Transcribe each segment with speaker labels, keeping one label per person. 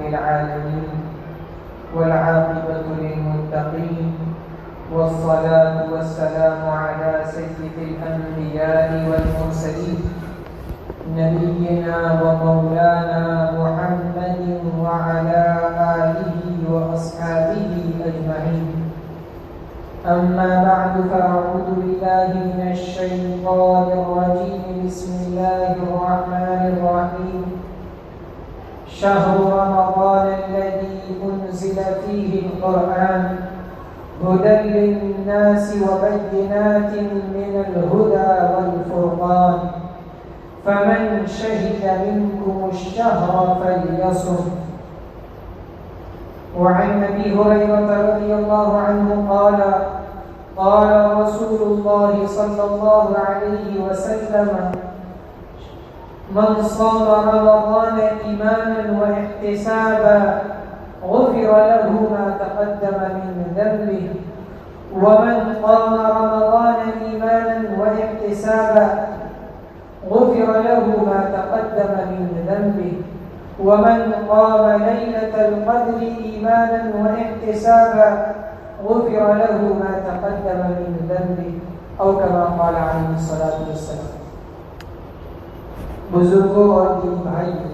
Speaker 1: العالمين والعاقبة للمتقين والصلاة والسلام على سيد الأنبياء والمرسلين نبينا ومولانا محمد وعلى آله وأصحابه أجمعين. أما بعد فأعوذ بالله من الشيطان الرجيم. بسم الله الرحمن الرحيم. شهر رمضان الذي أنزل فيه القرآن هدى للناس وبينات من الهدى والفرقان فمن شهد منكم الشهر فليصم. وعن أبي هريرة رضي الله عنه قال قال رسول الله صلى الله عليه وسلم من صام رمضان إيمانا واحتسابا غفر له ما تقدم من ذنبه ومن قام رمضان إيمانا واحتسابا غفر له ما تقدم من ذنبه ومن قام ليلة القدر إيمانا واحتسابا غفر له ما تقدم من ذنبه أو كما قال عليه الصلاة والسلام. بزرگوں اور دین بھائیوں،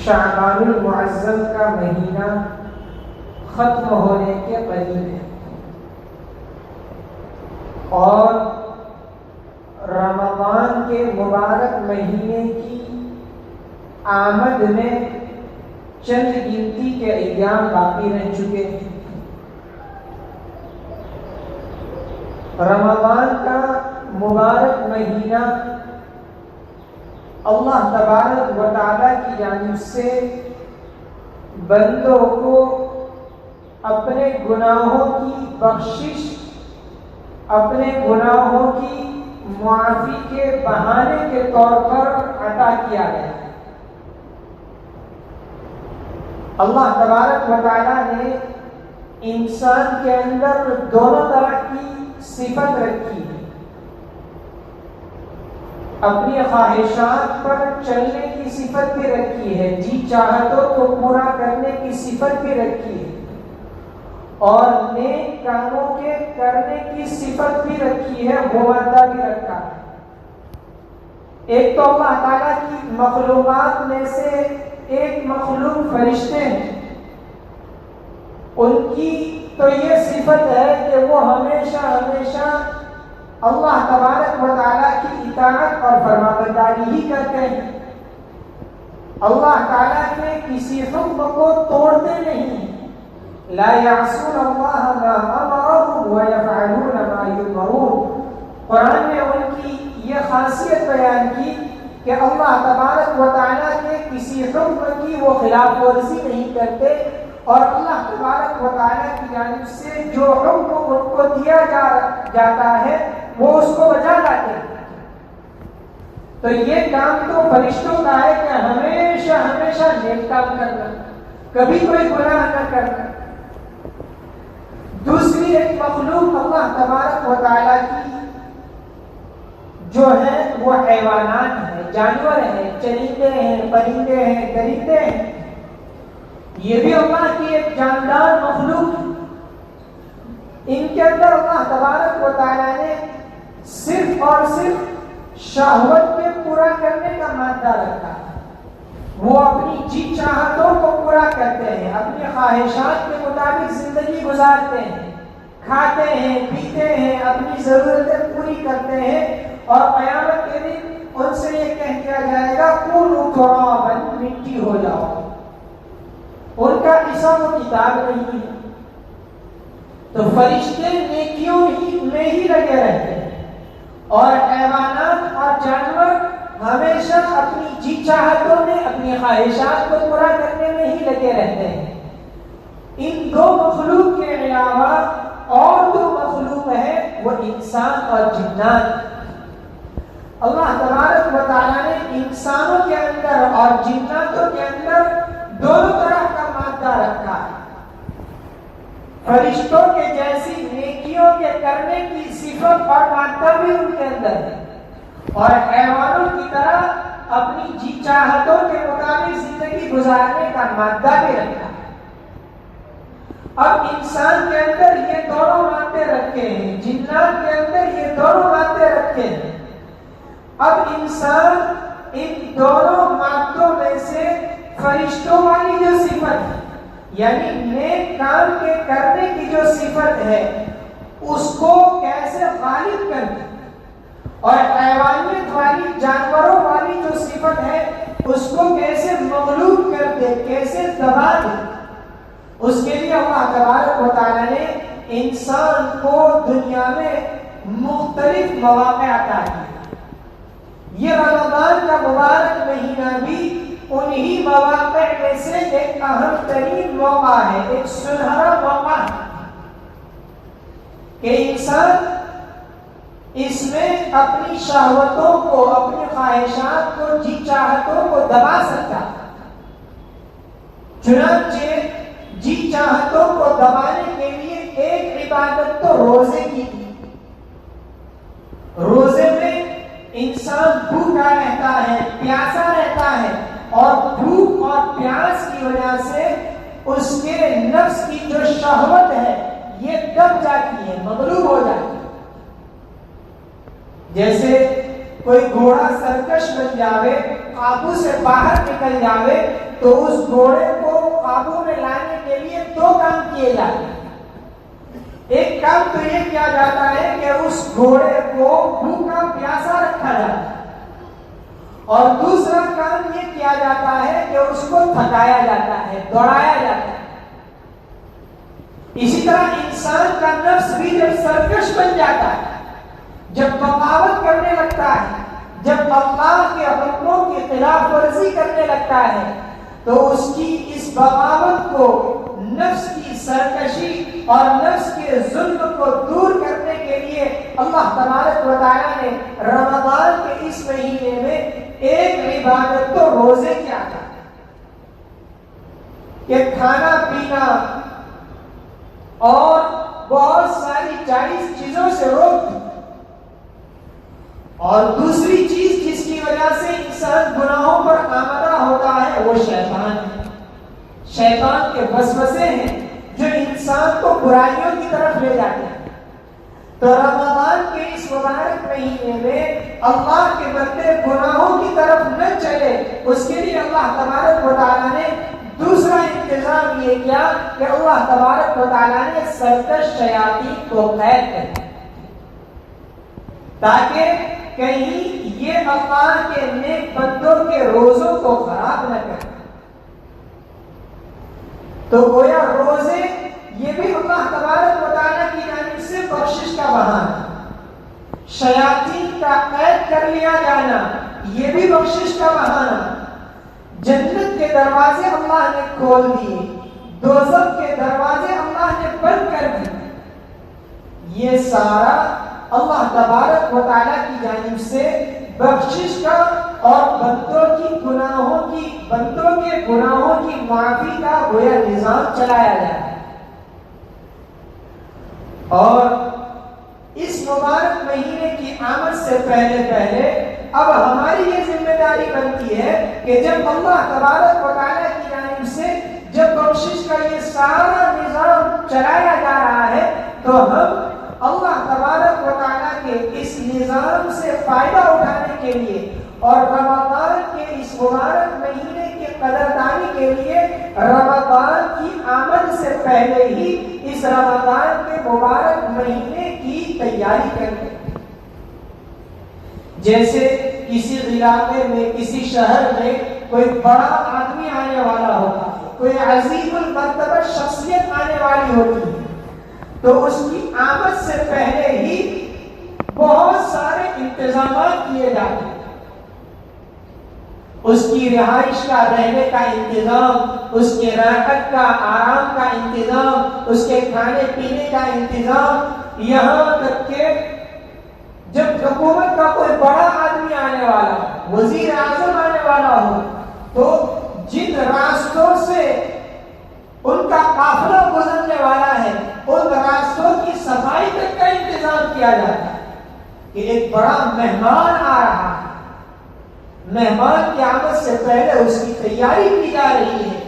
Speaker 1: شعبان المعظم کا مہینہ ختم ہونے کے قریب ہے اور رمضان کے مبارک مہینے کی آمد میں چند گنتی کے ایام باقی رہ چکے ہیں. رمضان کا مبارک مہینہ اللہ تبارک و تعالیٰ کی جانب سے بندوں کو اپنے گناہوں کی بخشش، اپنے گناہوں کی معافی کے بہانے کے طور پر عطا کیا گیا ہے. اللہ تبارک و تعالیٰ نے انسان کے اندر دونوں طرح کی صفت رکھی ہے. اپنی خواہشات پر چلنے کی صفت بھی رکھی ہے، جی چاہتوں کو پورا کرنے کی صفت بھی رکھی ہے، اور نیک کاموں کے کرنے کی صفت بھی رکھی ہے، وہ وعدہ بھی رکھا ہے. ایک تو اللہ تعالیٰ کی مخلوقات میں سے ایک مخلوق فرشتے ہیں، ان کی تو یہ صفت ہے کہ وہ ہمیشہ ہمیشہ اللہ تبارک و تعالیٰ کی اطاعت اور فرمانبرداری ہی کرتے ہیں. اللہ تعالیٰ کے کسی حکم کو توڑتے نہیں. لا يعصون اللہ ما امرهم ويفعلون ما یؤمرون. قرآن نے ان کی یہ خاصیت بیان کی کہ اللہ تبارک و تعالیٰ کے کسی حکم کی وہ خلاف ورزی نہیں کرتے، اور اللہ تبارک و تعالیٰ کی جانب سے جو حکم ان کو دیا جاتا ہے وہ اس کو بجا لاتے ہیں. تو یہ کام تو فرشتوں کا ہے کہ ہمیشہ ہمیشہ نیک کام کرنا، کبھی کوئی گناہ نہ کرنا. دوسری ایک مخلوق اللہ تبارک و تعالیٰ کی جو ہے وہ حیوانات ہیں، جانور ہیں، چرندے ہیں، پرندے ہیں، درندے ہیں. یہ بھی اللہ کی ایک جاندار مخلوق ہے. ان کے اندر اللہ تبارک و تعالیٰ نے صرف اور صرف شہوت کے پورا کرنے کا مادہ رکھا ہے. وہ اپنی جی چاہتوں کو پورا کرتے ہیں، اپنی خواہشات کے مطابق زندگی گزارتے ہیں، کھاتے ہیں، پیتے ہیں، اپنی ضرورتیں پوری کرتے ہیں، اور قیامت کے دن ان سے یہ کہہ دیا جائے گا کونوا ترابا، مٹی ہو جاؤ. ان کا حساب و کتاب نہیں ہے. تو فرشتے نیکیوں میں ہی لگے رہتے ہیں، اور حیوانات اور جانور ہمیشہ اپنی جی چاہتوں میں، اپنی خواہشات کو پورا کرنے میں ہی لگے رہتے ہیں. ان دو مخلوق کے علاوہ اور دو مخلوق ہیں، وہ انسان اور جنات. اللہ تبارک و تعالیٰ نے انسانوں کے اندر اور جناتوں کے اندر دونوں طرح کا مادہ رکھا ہے. فرشتوں کے جیسی نیکیوں کے کرنے کی صفت اور مادہ بھی ان کے اندر ہے، اور حیوانوں کی طرح اپنی جی چاہتوں کے مطابق زندگی گزارنے کا مادہ بھی رکھا ہے۔ اب انسان کے اندر یہ دونوں مادے رکھے ہیں، جنات کے اندر یہ دونوں مادے رکھے ہیں۔ اب انسان ان دونوں مادوں میں سے فرشتوں والی جو صفت ہے، یعنی نیک کام کے کرنے کی جو صفت ہے، اس کو کیسے غالب کر دے، اور حیوانیت والی جانوروں والی جو صفت ہے اس کو کیسے مغلوب کر دے، کیسے دبا دے، اس کے لیے اللہ تبارک و تعالیٰ نے انسان کو دنیا میں مختلف مواقع عطا کیے۔ یہ رمضان کا مبارک مہینہ بھی انہی مواقع میں سے ایک اہم ترین موقع ہے، ایک سنہرا موقع ہے کہ انسان اس میں اپنی شہوتوں کو، اپنی خواہشات کو، جی چاہتوں کو دبا سکتا ہے۔ چنانچہ جی چاہتوں کو دبانے کے لیے ایک عبادت تو روزے کی تھی۔ روزے میں انسان بھوکا رہتا ہے، پیاسا رہتا ہے، اور بھوک اور پیاس کی وجہ سے اس کے نفس کی جو شہوت ہے یہ دب جاتی ہے، مغلوب ہو جاتی ہے۔ جیسے کوئی گھوڑا سرکش بن جاوے، قابو سے باہر نکل جاوے، تو اس گھوڑے کو قابو میں لانے کے لیے دو کام کیے جاتے ہیں۔ ایک کام تو یہ کیا جاتا ہے کہ اس گھوڑے کو بھوکا پیاسا رکھا جاتا ہے، اور دوسرا کام یہ کیا جاتا ہے کہ اس کو تھکایا جاتا ہے، دوڑایا جاتا ہے۔ اسی طرح انسان کا نفس بھی جب سرکش بن جاتا ہے، جب بغاوت کرنے لگتا ہے، جب اللہ کے حکموں کی خلاف ورزی کرنے لگتا ہے، تو اس کی اس بغاوت کو، نفس کی سرکشی اور نفس کے ظلم کو دور کرنے کے لیے اللہ تبارک و تعالیٰ نے رمضان کے اس مہینے میں ایک عبادت تو روزے کیا تھا کہ کھانا پینا اور بہت ساری جائز چیزوں سے روک دی۔ اور دوسری چیز جس کی وجہ سے انسان گناہوں پر آمادہ ہوتا ہے وہ شیطان ہے۔ شیطان کے وسوسے ہیں جو انسان کو برائیوں کی طرف لے جاتے ہیں۔ تو رمضان کے اس مبارک مہینے میں اللہ کے بندے گناہوں کی طرف نہ چلے، اس کے لیے اللہ تبارک و تعالیٰ نے دوسرا انتظام یہ کیا کہ اللہ تبارک و تعالیٰ نے سرکش شیاطین کو قید کر دیا، تاکہ کہیں یہ اللہ کے نیک بندوں کے روزوں کو خراب نہ کرے۔ تو گویا روزے یہ بھی اللہ تبارک و تعالیٰ کی جانب سے بخشش کا بہانہ، شیاطین کا قید کر لیا جانا یہ بھی بخشش کا بہانہ، جنت کے دروازے اللہ نے کھول دیے، دوزخ کے دروازے اللہ نے بند کر دیے، یہ سارا اللہ تبارک و تعالیٰ کی جانب سے بخشش کا اور بندوں کے گناہوں کی معافی کا گویا نظام چلایا جائے۔ اور اس مبارک مہینے کی آمد سے پہلے اب ہماری یہ ذمہ داری بنتی ہے کہ جب اللہ تبارک و تعالیٰ کی جانب سے جب بخشش کا یہ سارا نظام چلایا جا رہا ہے، تو ہم اللہ تبارک و تعالیٰ کے اس نظام سے فائدہ اٹھانے کے لیے اور رمضان کے اس مبارک مہینے کی قدردانی کے لیے رمضان کی آمد سے پہلے ہی اس رمضان کے مبارک مہینے کی تیاری کرتے ہیں۔ جیسے کسی علاقے میں، کسی شہر میں کوئی بڑا آدمی آنے والا ہوتا ہے، کوئی عظیم المرتبہ شخصیت آنے والی ہوتی ہے، تو اس کی آمد سے پہلے ہی بہت سارے انتظامات کیے جاتے ہیں۔ اس کی رہائش کا، رہنے کا انتظام، اس کے راحت کا، آرام کا انتظام، اس کے کھانے پینے کا انتظام، یہاں تک کہ جب حکومت کا کوئی بڑا آدمی آنے والا ہو، وزیر اعظم آنے والا ہو، تو جن راستوں سے ان کا قافلہ گزرنے والا ہے ان راستوں کی صفائی تک کا انتظام کیا جاتا ہے کہ ایک بڑا مہمان آ رہا ہے، مہمان کی آمد سے پہلے اس کی تیاری کی جا رہی ہے۔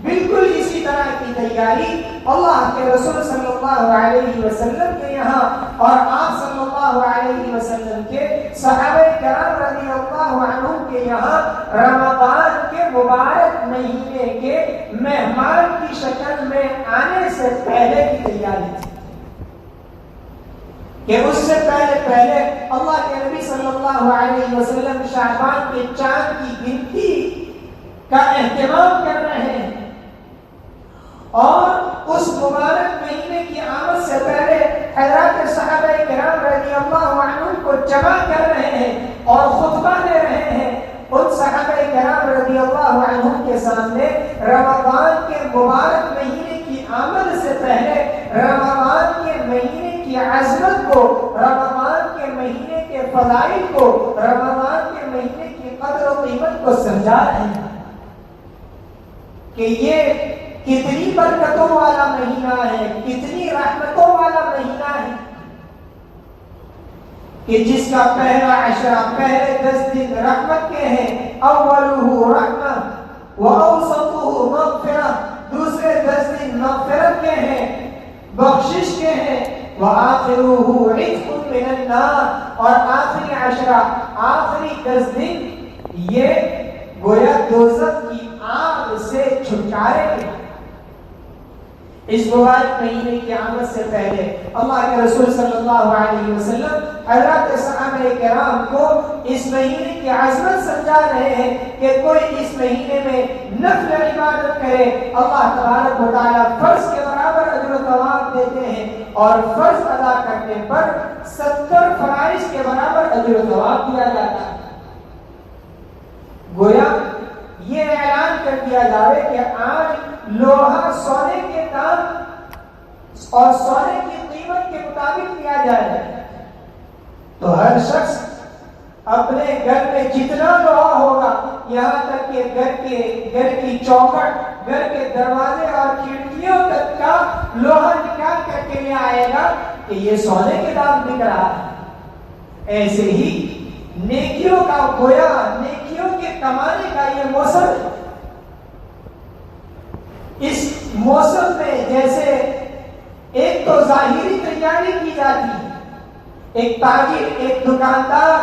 Speaker 1: بالکل اسی طرح کی تیاری اللہ کے رسول صلی اللہ علیہ وسلم کے یہاں اور آپ صلی اللہ علیہ وسلم کے صحابہ کرام رضی اللہ عنہم کے یہاں رمضان کے مبارک مہینے کے مہمان کی شکل میں آنے سے پہلے کی تیاری تھی کہ اس سے پہلے اللہ کے نبی صلی اللہ علیہ وسلم شعبان کے چاند کی گنتی کا اہتمام کر رہے ہیں اور اس مبارک مہینے کی آمد سے پہلے حضرات صحابہ کرام رضی اللہ عنہم کو جمع کر رہے ہیں اور خطبہ دے رہے ہیں۔ ان صحابہ کرام رضی اللہ عنہم کے سامنے رمضان کے مبارک مہینے کی آمد سے پہلے رمضان کے مہینے کی عظمت کو، رمضان کے مہینے کے فضائل کو، رمضان کے مہینے کی قدر و قیمت کو سمجھا رہے ہیں کہ یہ کتنی برکتوں والا مہینہ ہے، کتنی رحمتوں والا مہینہ ہے کہ جس کا پہلا عشرہ، پہلے 10 دن رحمت کے ہیں، اولہ رحمہ واوسطہ مغفرہ، دوسرے 10 دن مغفرت کے ہیں، بخشش کے ہیں، وآخرہ عتق من النار، اور آخری عشرہ، آخری 10 دن یہ گویا دوزخ کی آگ سے چھٹکارے کے۔ اس مبارک مہینے کی آمد سے پہلے اللہ کے رسول صلی اللہ علیہ وسلم حضرات صحابہ کرام کو اس مہینے کی عظمت سمجھا رہے ہیں کہ کوئی اس مہینے میں نفل عبادت کرے، اللہ تبارک و تعالیٰ فرض کے برابر اجر و ثواب دیتے ہیں اور فرض ادا کرنے پر 70 فرائض کے برابر اجر و ثواب دیا جاتا ہے۔ گویا یہ اعلان کر دیا جاوے کہ آج لوہا سونے کے دام اور سونے کی قیمت کے مطابق دیا جائے تو ہر شخص اپنے گھر میں جتنا لوہا ہوگا، یہاں تک کہ گھر کی چوکھٹ، گھر کے دروازے اور کھڑکیوں تک کا لوہا نکال کر کے لے آئے گا کہ یہ سونے کے دام بک رہا ہے۔ ایسے ہی نیکیوں کا گویا نیکیوں کے کمانے کا یہ موسم ہے۔ اس موسم میں جیسے ایک تو ظاہری تیاری کی جاتی ہے، ایک تاجر، ایک دکاندار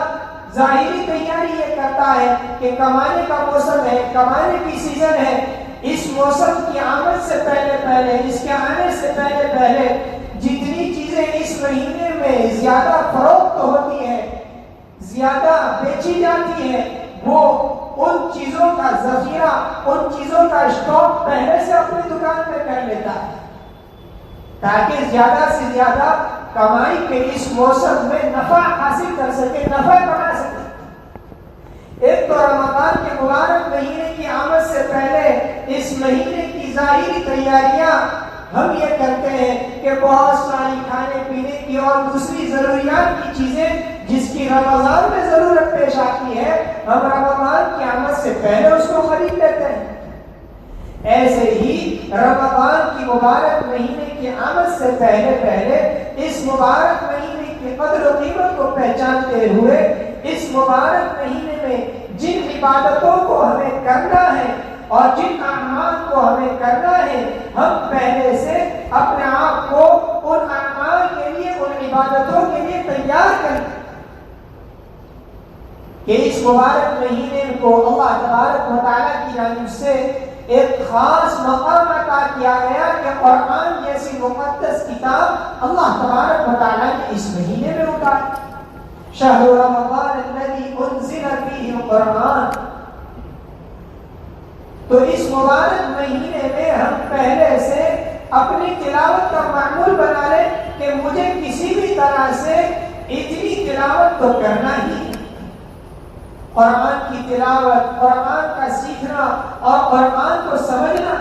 Speaker 1: ظاہری تیاری یہ کرتا ہے کہ کمانے کا موسم ہے، کمانے کی سیزن ہے، اس موسم کی آمد سے پہلے اس کے آنے سے پہلے جتنی چیزیں اس مہینے میں زیادہ فروخت ہوتی ہیں، زیادہ بیچی جاتی ہیں، وہ ان چیزوں کا ذخیرہ، ان چیزوں کا اسٹاک پہلے سے اپنی دکان میں کر لیتا ہے تاکہ زیادہ سے زیادہ کمائی کے اس موسم میں نفع حاصل کر سکے، نفع کما سکے۔ ایک تو رمضان کے مبارک مہینے کی آمد سے پہلے اس مہینے کی ظاہری تیاریاں ہم یہ کرتے ہیں کہ بہت ساری کھانے پینے کی اور دوسری ضروریات کی چیزیں جس کی رمضان میں ضرورت پیش آتی ہے، ہم رمضان کی آمد سے پہلے اس کو خرید لیتے ہیں۔ ایسے ہی رمضان کی مبارک مہینے کی آمد سے پہلے اس مبارک مہینے کی قدر و قیمت کو پہچانتے ہوئے اس مبارک مہینے میں جن عبادتوں کو ہمیں کرنا ہے اور جن اعمال کو ہمیں کرنا ہے، ہم پہلے سے اپنے آپ کو ان اعمال کے لیے، ان عبادتوں کے لیے تیار کریں کہ اس مبارک مہینے کو اللہ تبارک و تعالیٰ کی جانب سے ایک خاص مقام عطا کیا گیا کہ قرآن جیسی مقدس کتاب اللہ تبارک و تعالیٰ نے اس مہینے میں اتاری۔ شہر رمضان الذی انزل فیہ القرآن، تو اس مبارک مہینے میں ہم پہلے سے اپنی تلاوت کا معمول بنا لیں کہ مجھے کسی بھی طرح سے اتنی تلاوت تو کرنا ہی ہے۔ قرآن کی تلاوت، قرآن کا سیکھنا اور قرآن کو سمجھنا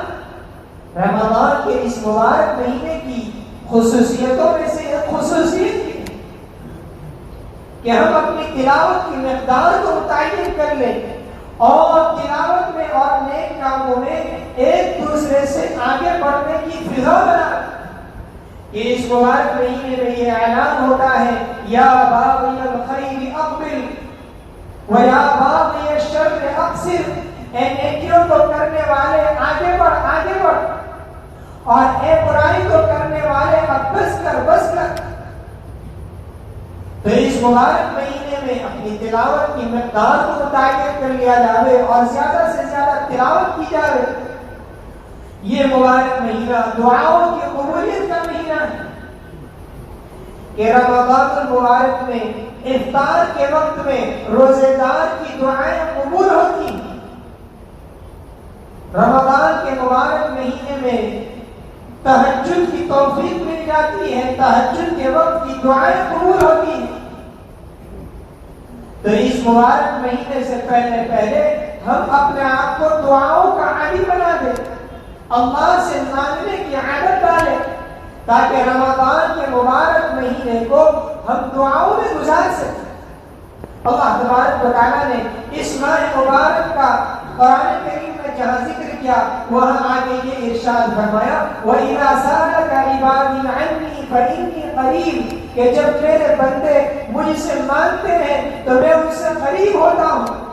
Speaker 1: رمضان کے اس مبارک مہینے کی خصوصیتوں میں سے ایک خصوصیت ہے کہ ہم اپنی تلاوت کی مقدار کو متعین کر لیں اور تلاوت میں اور نیک کاموں میں ایک دوسرے سے آگے بڑھنے کی فضا بنا کہ اس مبارک مہینے میں یہ اعلان ہوتا ہے، یا باغی الخیر اقبل وَيَا بَاغِيَ الشَّرِّ اقصر، اے نیکیوں کو کرنے والے آگے بڑھ آگے بڑھ، اور اے برائی کو کرنے والے اب بس کر بس کر۔ تو اس مبارک مہینے میں اپنی تلاوت کی مقدار کو متعین کر لیا جائے اور زیادہ سے زیادہ تلاوت کی جائے۔ یہ مبارک مہینہ دعاؤں کی قبولیت کا مہینہ ہے کہ رمضان المبارک میں افطار کے وقت میں روزے دار کی دعائیں قبول ہوتی ہیں۔ رمضان کے مبارک مہینے میں تہجد کی توفیق مل جاتی ہے، تہجد کے وقت کی دعائیں قبول ہوتی ہیں۔ تو اس مبارک مہینے سے پہلے ہم اپنے آپ کو دعاؤں کا عادی بنا دیں، اللہ سے مانگنے کی عادت ڈالیں، تاکہ رمضان کے مبارک مہینے کو ہم دعاؤں میں گزار سکیں۔ اللہ تبارک و تعالیٰ نے اس ماہ مبارک کا قرآن کریم میں جہاں ذکر کیا، وہاں آگے یہ ارشاد فرمایا وَإِذَا سَأَلَكَ عِبَادِي عَنِّي فَإِنِّي قَرِيبٌ، کہ جب میرے بندے مجھ سے مانگتے ہیں تو میں ان سے قریب ہوتا ہوں۔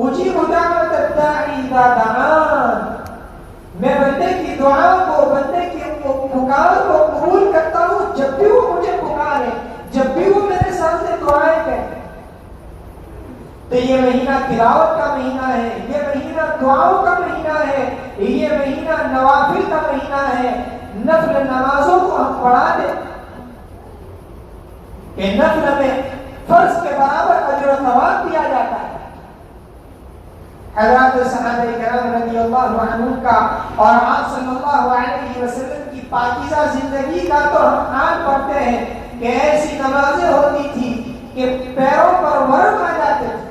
Speaker 1: اجیب دعوت الداعی اذا دعان، میں بندے کی دعا کو، بندے کی پکار کو قبول کرتا ہوں جب بھی وہ مجھے پکارے، جب بھی وہ میرے سامنے دعائیں کرے۔ تو یہ مہینہ تلاوت کا مہینہ ہے، یہ مہینہ دعاؤں کا مہینہ ہے، یہ مہینہ نوافل کا مہینہ ہے۔ نفل نمازوں کو ہم پڑھا دیں کہ نفل میں فرض کے برابر اجر و ثواب دیا جاتا ہے۔ حضرات صحابہ کرام رضی اللہ عنہم کا اور آپ صلی اللہ علیہ وسلم کی پاکیزہ زندگی کا تو ہم حال پڑھتے ہیں کہ ایسی نمازیں ہوتی تھی کہ پیروں پر ورم آ جاتے تھے۔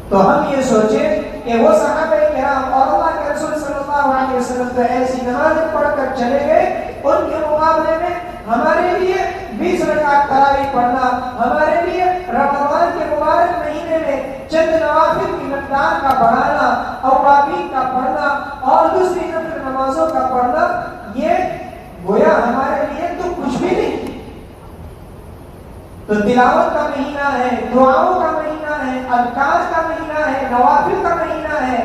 Speaker 1: تو ہم یہ سوچیں کہ وہ صحابہ کرام اور اللہ کے رسول صلی اللہ علیہ وسلم تو ایسی نمازیں پڑھ کر چلے گئے، ان کے مقابلے میں ہمارے لیے 20 رکعت تراویح پڑھنا، ہمارے لیے رمضان کے مبارک مہینے میں چند نوافل کی مقدار کا بڑھانا، اوابین کا پڑھنا اور دوسری نفل نمازوں کا پڑھنا، یہ گویا ہمارے لیے تو کچھ بھی نہیں۔ تو تلاوت کا مہینہ ہے، دعاؤں کا مہینہ ہے، اذکار کا مہینہ ہے، نوافل کا مہینہ ہے۔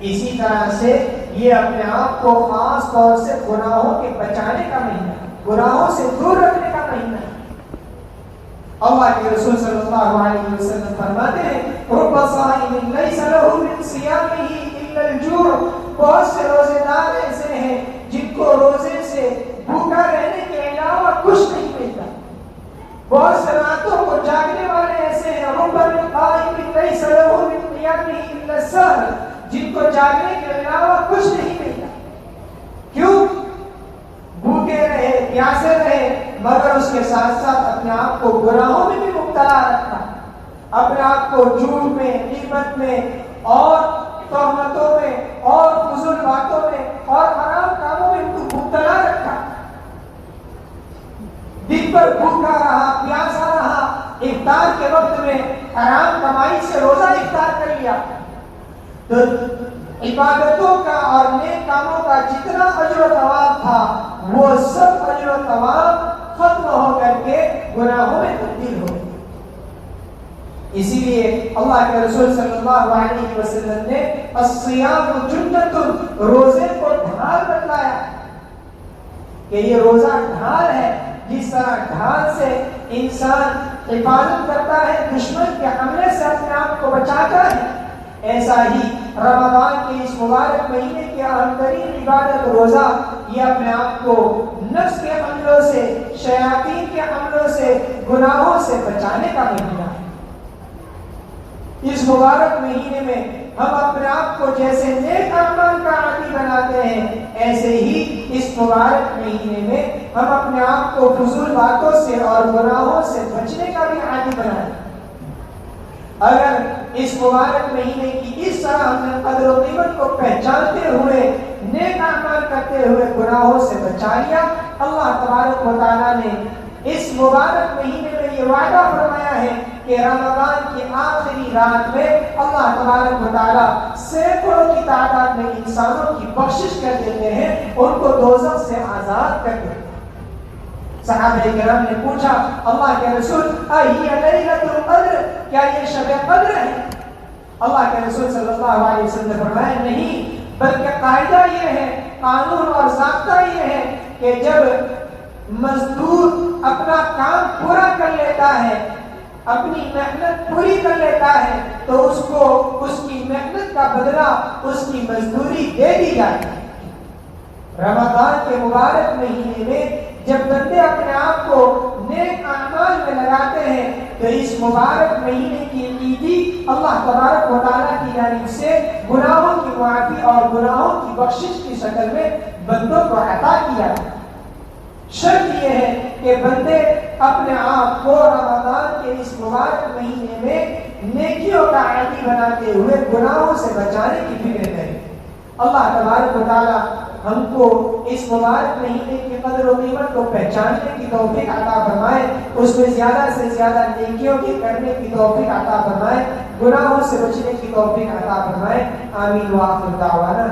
Speaker 1: اسی طرح سے یہ اپنے آپ کو خاص طور سے گناہوں کے بچانے کا مہینہ ہے، گناہوں سے دور رکھنے کا مہینہ ہے۔ اللہ کے رسول صلی اللہ علیہ وسلم فرماتے ہیں رب صائم لیس له من صیامہ الا الجوع، بہت سے روزے دار ایسے ہیں جن کو روزے سے بھوکا رہنے کے علاوہ کچھ نہیں ملتا۔ بہت سے راتوں کو جاگنے والے ایسے ہیں رب قائم لیس له من قیامہ الا السحر، جن کو جاگنے کے علاوہ کچھ نہیں ملتا۔ کیوں؟ بھوکے رہے، پیاسے رہے، مگر اس کے ساتھ ساتھ اپنے آپ کو گناہوں میں بھی مبتلا رکھا، اپنے آپ کو جھوٹ میں، غیبت میں اور تہمتوں میں اور فضول باتوں میں اور حرام کاموں میں مبتلا رکھا۔ دن پر بھوکا رہا، پیاسا رہا، افطار کے وقت میں حرام کمائی سے روزہ افطار کر لیا، تو عبادتوں کا اور نیک کاموں کا جتنا اجر و ثواب تھا وہ سب اجر و ثواب ختم ہو کر کے گناہوں میں تبدیل ہو گئے۔ اسی لیے اللہ کے رسول صلی اللہ علیہ وسلم نے الصیام جنۃ، روزے کو ڈھال بتلایا کہ یہ روزہ ڈھال ہے۔ جس طرح ڈھال سے انسان حفاظت کرتا ہے، دشمن کے حملے سے اپنے آپ کو بچاتا ہے، ایسا ہی رمضان کے اس مبارک مہینے کی اہم ترین عبادت روزہ یہ اپنے آپ کو نفس کے حملوں سے، شیاطین کے حملوں سے، گناہوں سے بچانے کا مہینہ ہے۔ اس مبارک مہینے میں ہم اپنے آپ کو جیسے نیک اعمال کا عادی بناتے ہیں، ایسے ہی اس مبارک مہینے میں ہم اپنے آپ کو فضول باتوں سے اور گناہوں سے بچنے کا بھی عادی بنائیں۔ اگر اس مبارک مہینے کی اس طرح ہم نے قدر و قیمت کو پہچانتے ہوئے نیک اعمال کرتے ہوئے گناہوں سے بچا لیا، اللہ تبارک و تعالیٰ نے اس مبارک مہینے میں یہ وعدہ فرمایا ہے کہ رمضان کی آخری رات میں اللہ تبارک و تعالیٰ سینکڑوں کی تعداد میں انسانوں کی بخشش کر دیتے ہیں، ان کو دوزخ سے آزاد کر دیتے ہیں۔ صحابہ کرام نے پوچھا اللہ کے رسول لیلۃ القدر، کیا یہ شب قدر ہے؟ اللہ کے رسول صلی اللہ علیہ وسلم نے فرمایا نہیں، بلکہ قاعدہ یہ ہے، قانون اور ضابطہ یہ ہے کہ جب مزدور اپنا کام پورا کر لیتا ہے، اپنی محنت پوری کر لیتا ہے، تو اس کو اس کی محنت کا بدلہ، اس کی مزدوری دے دی جاتی ہے۔ رمضان کے مبارک مہینے میں جب بندے اپنے آپ کو نیک اعمال میں لگاتے ہیں تو اس مبارک مہینے کی عیدی اللہ تبارک و تعالیٰ کی جانب سے گناہوں کی معافی اور گناہوں کی بخشش کی شکل میں بندوں کو عطا کیا ہے۔ شرط یہ ہے کہ بندے اپنے آپ کو رمضان کے اس مبارک مہینے میں نیکیوں کا عادی بناتے ہوئے گناہوں سے بچانے کی فکر کریں۔ اللہ تبارک و تعالیٰ ہم کو اس مبارک مہینے کی قدر و قیمت کو پہچاننے کی توفیق عطا فرمائے، اس میں زیادہ سے زیادہ نیکیوں کی کرنے کی توفیق عطا فرمائے، گناہوں سے بچنے کی توفیق عطا فرمائے۔ آمین وآخر دعوانا۔